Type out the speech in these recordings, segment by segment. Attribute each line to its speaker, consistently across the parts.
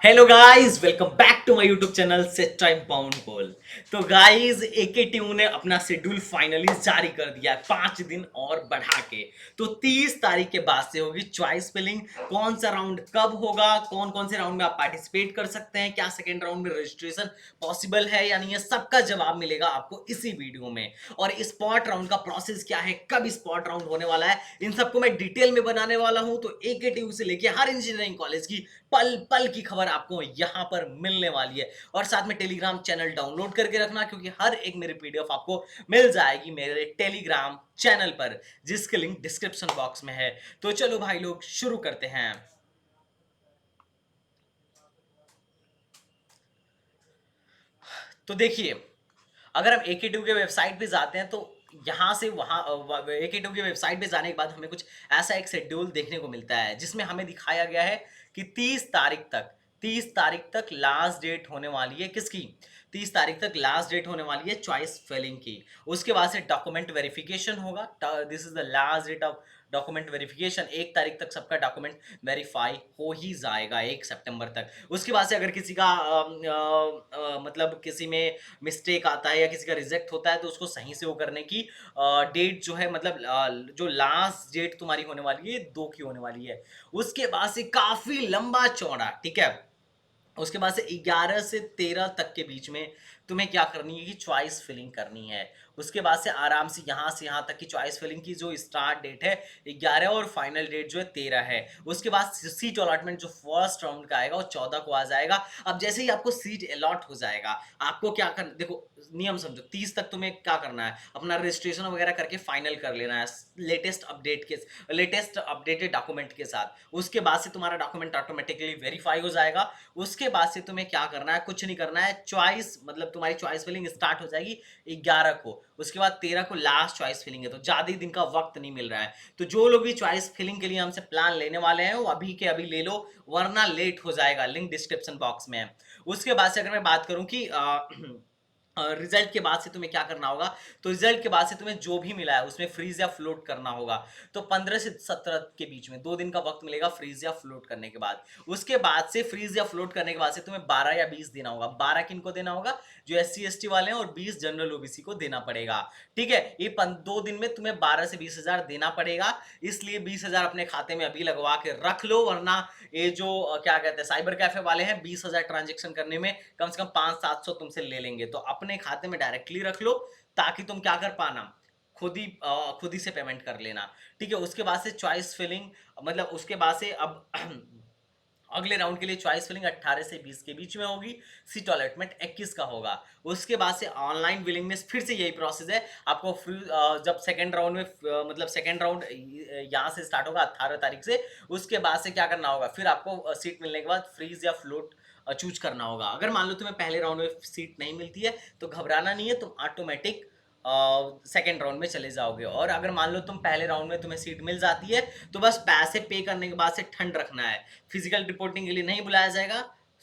Speaker 1: Hello guys, welcome back to my YouTube channel set time bound goal. तो guys, एके team ने अपना schedule finally जारी कर दिया है 5 दिन और बढ़ा के। तो 30 तारीख के बाद से होगी चॉइस फिलिंग। कौन सा राउंड कब होगा, कौन कौन से राउंड में आप पार्टिसिपेट कर सकते हैं, क्या सेकेंड राउंड में रजिस्ट्रेशन पॉसिबल है या नहीं है, सबका जवाब मिलेगा आपको इसी वीडियो में। और स्पॉट राउंड का प्रोसेस क्या है, कब स्पॉट राउंड होने वाला है, इन सबको मैं डिटेल में बनाने वाला हूं। तो एके टीम से लेके हर इंजीनियरिंग कॉलेज की पल पल की खबर आपको यहां पर मिलने वाली है। और साथ में टेलीग्राम चैनल डाउनलोड करके रखना, क्योंकि हर एक मेरी पीडीएफ आपको मिल जाएगी मेरे टेलीग्राम चैनल पर, जिसके लिंक डिस्क्रिप्शन बॉक्स में है। तो चलो भाई लोग शुरू करते हैं। तो देखिए, अगर हम एके टू के वेबसाइट पे जाते हैं तो यहाँ से वहाँ एके टू के वेबसाइट पे जाने के बाद हमें कुछ ऐसा एक शेड्यूल देखने को मिलता है, जिसमें हमें दिखाया गया है कि 30 तारीख तक लास्ट डेट होने वाली है किसकी। 30 तारीख तक लास्ट डेट होने वाली है चॉइस फिलिंग की। उसके बाद से डॉक्यूमेंट वेरिफिकेशन होगा। This is the last date of document verification. 1 तारीख तक सबका डॉक्यूमेंट वेरीफाई हो ही जाएगा, 1 सितंबर तक। उसके बाद से अगर किसी का मतलब किसी में मिस्टेक आता है या किसी का रिजेक्ट होता है, तो उसको सही से वो करने की डेट जो है, मतलब जो लास्ट डेट तुम्हारी होने वाली है 2 की होने वाली है। उसके बाद से काफी लंबा चौड़ा, ठीक है, उसके बाद से 11 से 13 तक के बीच में तुम्हें क्या करनी है कि चॉइस फिलिंग करनी है। उसके बाद से आराम से यहाँ तक की चॉइस फिलिंग की जो स्टार्ट डेट है 11 और फाइनल डेट जो है 13 है। उसके बाद सीट अलॉटमेंट जो फर्स्ट राउंड का आएगा वो 14 को आ जाएगा। अब जैसे ही आपको सीट अलॉट हो जाएगा, आपको क्या कर, देखो नियम समझो, 30 तक तुम्हें क्या करना है, अपना रजिस्ट्रेशन वगैरह करके फाइनल कर लेना है लेटेस्ट अपडेटेड डॉक्यूमेंट के साथ। उसके बाद से तुम्हारा डॉक्यूमेंट ऑटोमेटिकली वेरीफाई हो जाएगा। उसके बाद से तुम्हें क्या करना है, कुछ नहीं करना है, चॉइस मतलब तुम्हारी चॉइस फिलिंग स्टार्ट हो जाएगी 11 को। उसके बाद 13 को लास्ट चॉइस फिलिंग है, तो ज्यादा ही दिन का वक्त नहीं मिल रहा है। तो जो लोग भी चॉइस फिलिंग के लिए हमसे प्लान लेने वाले हैं वो अभी के अभी ले लो, वरना लेट हो जाएगा। लिंक डिस्क्रिप्शन बॉक्स में है। उसके बाद से अगर मैं बात करूं कि रिजल्ट के बाद से तुम्हें क्या करना होगा, तो रिजल्ट के बाद से तुम्हें जो भी मिला है उसमें फ्रीज या फ्लोट करना होगा। तो 15 से 17 के बीच में 2 दिन का वक्त मिलेगा फ्रीज या फ्लोट करने के बाद। उसके बाद से फ्रीज या फ्लोट करने के बाद से तुम्हें 12 या 20 देना होगा। 12 किनको देना होगा, जो SC ST वाले हैं, और 20 जनरल OBC को देना पड़ेगा। ठीक है, ये 2 दिन में तुम्हें 12 से 20 हजार देना पड़ेगा। इसलिए 20 हजार अपने खाते में अभी लगवा के रख लो, वरना ये जो क्या कहते हैं साइबर कैफे वाले हैं, 20 हजार ट्रांजेक्शन करने में कम से कम 500-700 तुमसे ले लेंगे। तो अपने खाते में डायरेक्टली रख लो, ताकि तुम क्या कर पाना, खुद ही से पेमेंट कर लेना। ठीक है, उसके बाद से चॉइस फिलिंग, मतलब उसके बाद से अब अगले राउंड के लिए चॉइस फिलिंग 18 से 20 के बीच में होगी। सीट अलॉटमेंट 21 का होगा। उसके बाद से ऑनलाइन विलिंगनेस, फिर से यही प्रोसेस है। आपको जब सेकंड राउंड में मतलब सेकंड राउंड यहाँ से स्टार्ट होगा 18 तारीख से। उसके बाद से क्या करना होगा, फिर आपको सीट मिलने के बाद फ्रीज या फ्लोट चूज करना होगा। अगर मान लो तुम्हें पहले राउंड में सीट नहीं मिलती है, तो घबराना नहीं है, तुम ऑटोमेटिक सेकेंड राउंड में चले जाओगे। और अगर मान लो तुम पहले राउंड में तुम्हें सीट मिल जाती है, तो बस पैसे पे करने के बाद से ठंड रखना है। फिजिकल रिपोर्टिंग के लिए नहीं बुलाया जाएगा,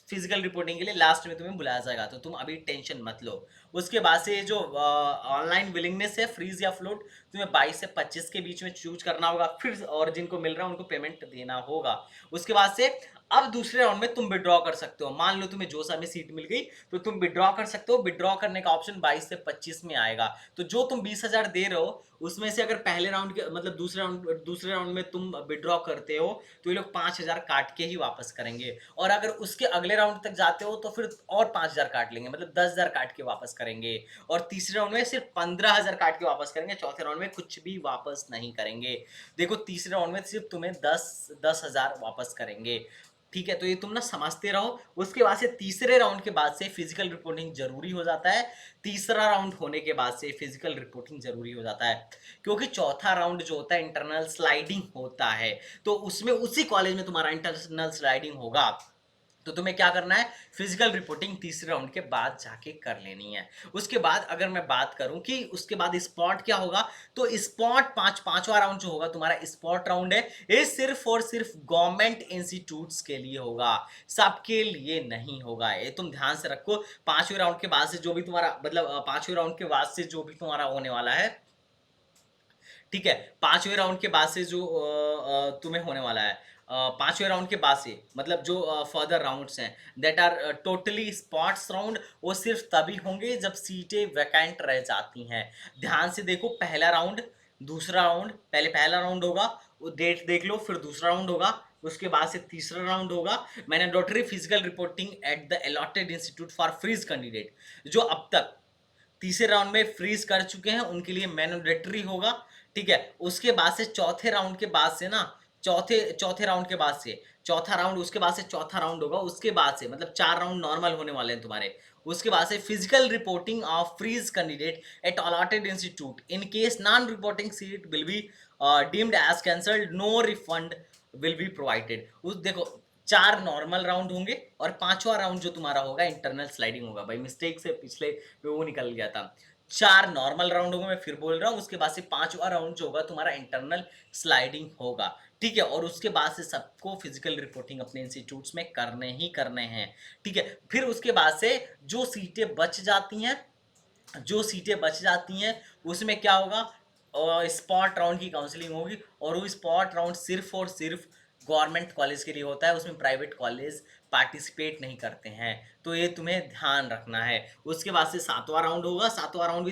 Speaker 1: फिजिकल रिपोर्टिंग के लिए लास्ट में तुम्हें बुलाया जाएगा, तो तुम अभी टेंशन मत लो। उसके बाद से जो ऑनलाइन विलिंगनेस है, फ्रीज या फ्लोट, तुम्हें 22 से 25 के बीच में चूज करना होगा। फिर और जिनको मिल रहा है उनको पेमेंट देना होगा। उसके बाद से अब दूसरे राउंड में तुम विड्रॉ कर सकते हो। मान लो तुम्हें जोसा में सीट मिल गई, तो तुम विड्रॉ कर सकते हो। विड्रॉ करने का ऑप्शन 22 से 25 में आएगा। तो जो तुम 20 हजार दे रहे हो, उसमें से अगर पहले राउंड के मतलब दूसरे राउंड में तुम विड्रॉ करते हो, तो ये लोग 5 हजार काट के ही वापस करेंगे। और अगर उसके अगले राउंड तक जाते हो, तो फिर और 5 हजार काट लेंगे, मतलब 10 हजार काट के वापस करेंगे। और तीसरे राउंड में सिर्फ 15 हजार काट के वापस करेंगे। चौथे राउंड में कुछ भी वापस नहीं करेंगे। देखो, तीसरे राउंड में सिर्फ तुम्हें 10 हजार वापस करेंगे। ठीक है, तो ये तुम ना समझते रहो। उसके बाद से तीसरे राउंड के बाद से फिजिकल रिपोर्टिंग जरूरी हो जाता है। तीसरा राउंड होने के बाद से फिजिकल रिपोर्टिंग जरूरी हो जाता है, क्योंकि चौथा राउंड जो होता है इंटरनल स्लाइडिंग होता है। तो उसमें उसी कॉलेज में तुम्हारा इंटरनल स्लाइडिंग होगा। तो तुम्हें क्या करना है, फिजिकल रिपोर्टिंग तीसरे राउंड के बाद जाके कर लेनी है। उसके बाद अगर मैं बात करूं कि उसके बाद स्पॉट क्या होगा, तो स्पॉट पांचवा राउंड जो होगा तुम्हारा स्पॉट राउंड है, ये सिर्फ और सिर्फ गवर्नमेंट इंस्टीट्यूट्स के लिए होगा, सबके लिए नहीं होगा। ये तुम ध्यान से रखो। 5वें राउंड के बाद से जो भी तुम्हारा मतलब 5वें राउंड के बाद से जो भी तुम्हारा होने वाला है, ठीक है, 5वें राउंड के बाद से जो तुम्हें होने वाला है, पांचवें राउंड के बाद से, मतलब जो फर्दर राउंड्स हैं that are totally spots round, वो सिर्फ तभी होंगे जब सीटें वैकेंट रह जाती हैं। ध्यान से देखो, पहला राउंड, दूसरा राउंड, पहले पहला राउंड होगा, वो डेट देख लो, फिर दूसरा राउंड होगा, उसके बाद से तीसरा राउंड होगा। Mandatory physical reporting at the allotted institute for freeze candidate, जो अब तक तीसरे राउंड में फ्रीज कर चुके हैं उनके लिए मैंडेटरी होगा। ठीक है, उसके बाद से चौथे राउंड के बाद से ना, चौथे चौथे राउंड के बाद से चौथा राउंड, उसके बाद से चौथा राउंड होगा, उसके बाद से मतलब 4 राउंड नॉर्मल होने वाले हैं तुम्हारे। उसके बाद से physical reporting of freeze candidate at allotted institute in case non reporting seat will be deemed as cancelled, no refund will be provided. उस देखो, 4 नॉर्मल राउंड होंगे और 5वां राउंड जो तुम्हारा होगा इंटरनल स्लाइडिंग होगा। भाई मिस्टेक से पिछले में वो निकल गया था। 4 नॉर्मल राउंड होंगे, मैं फिर बोल रहा हूँ, उसके बाद से 5वां राउंड जो होगा तुम्हारा इंटरनल स्लाइडिंग होगा। ठीक है, और उसके बाद से सबको फिजिकल रिपोर्टिंग अपने इंस्टीट्यूट्स में करने ही करने हैं। ठीक है, फिर उसके बाद से जो सीटें बच जाती हैं, उसमें क्या होगा, स्पॉट राउंड की काउंसलिंग होगी, और वो स्पॉट राउंड सिर्फ और सिर्फ गवर्नमेंट कॉलेज के लिए होता है, उसमें प्राइवेट कॉलेज पार्टिसिपेट नहीं करते हैं, तो ये तुम्हें ध्यान रखना है। उसके बाद से 7वां राउंड होगा, 7वां राउंड भी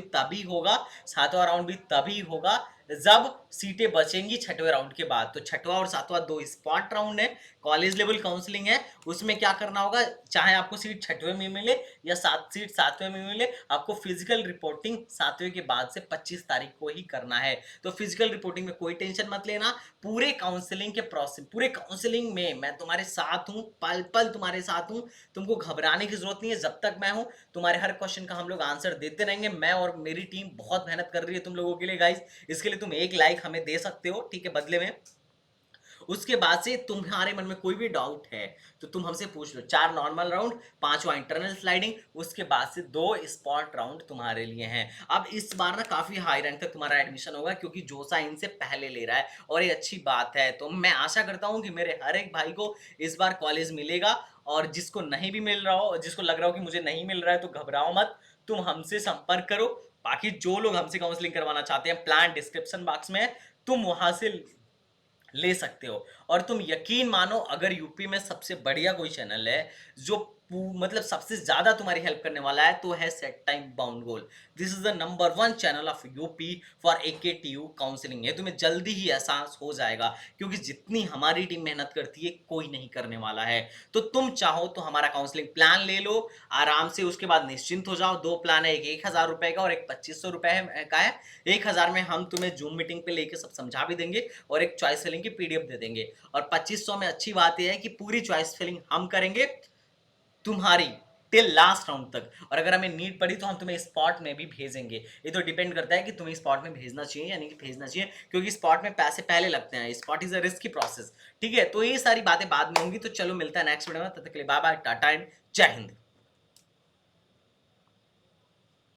Speaker 1: तभी होगा जब सीटें बचेंगी 6वें राउंड के बाद। तो 6वां और 7वां 2 स्पॉट राउंड है, कॉलेज लेवल काउंसलिंग है। उसमें क्या करना होगा, चाहे आपको सीट 6वें में मिले या 7वें में मिले, आपको फिजिकल रिपोर्टिंग 7वें के बाद से 25 तारीख को ही करना है। तो फिजिकल रिपोर्टिंग में कोई टेंशन मत लेना, पूरे काउंसलिंग के प्रोसेस, पूरे काउंसलिंग में मैं तुम्हारे साथ हूँ, पल पल तुम्हारे साथ हूँ, तुमको घबराने की जरूरत नहीं है। जब तक मैं हूँ, तुम्हारे हर क्वेश्चन का हम लोग आंसर देते रहेंगे। मैं और मेरी टीम बहुत मेहनत कर रही है तुम लोगों के लिए गाइस, इसके लिए तुम एक लाइक हमें दे सकते हो, ठीक है, बदले में। उसके बाद से तुम्हारे मन में कोई भी डाउट है तो तुम हमसे पूछ लो। 4 नॉर्मल राउंड, 5वां इंटरनल स्लाइडिंग, उसके बाद से 2 स्पॉट राउंड तुम्हारे लिए हैं। अब इस बार ना काफी हाई रैंक तक तुम्हारा एडमिशन होगा, क्योंकि जोसा इनसे पहले ले रहा है, और ये अच्छी बात है। तो मैं आशा करता हूँ कि मेरे हर एक भाई को इस बार कॉलेज मिलेगा, और जिसको नहीं भी मिल रहा हो, जिसको लग रहा हो कि मुझे नहीं मिल रहा है, तो घबराओ मत, तुम हमसे संपर्क करो। बाकी जो लोग हमसे काउंसलिंग करवाना चाहते हैं, प्लान डिस्क्रिप्शन बॉक्स में है, तुम वहां से ले सकते हो। और तुम यकीन मानो, अगर यूपी में सबसे बढ़िया कोई चैनल है जो मतलब सबसे ज्यादा तुम्हारी हेल्प करने वाला है, तो है set time bound goal. This is the number 1 channel of UP for AKTU counselling. ये तुम्हें जल्दी ही एहसास हो जाएगा, क्योंकि जितनी हमारी टीम मेहनत करती है कोई नहीं करने वाला है। तो तुम चाहो तो हमारा काउंसलिंग प्लान ले लो आराम से, उसके बाद निश्चिंत हो जाओ। 2 प्लान है, एक 1000 रुपए का और एक 2500 रुपए का है। 1000 में हम तुम्हें जूम मीटिंग पे लेके सब समझा भी देंगे, और एक चॉइस फिलिंग की PDF दे देंगे। और 2500 में अच्छी बात यह है कि पूरी चॉइस फिलिंग हम करेंगे तुम्हारी टिल लास्ट राउंड तक, और अगर हमें नीड पड़ी तो हम तुम्हें स्पॉट में भी भेजेंगे। ये तो डिपेंड करता है कि तुम्हें स्पॉट में भेजना चाहिए या नहीं भेजना चाहिए, क्योंकि स्पॉट में पैसे पहले लगते हैं, spot is a risky process. ठीक है, तो ये सारी बातें बाद में होंगी। तो चलो मिलता है नेक्स्ट वीडियो में, तब तक के लिए बाय बाय, टाटा एंड जय हिंद।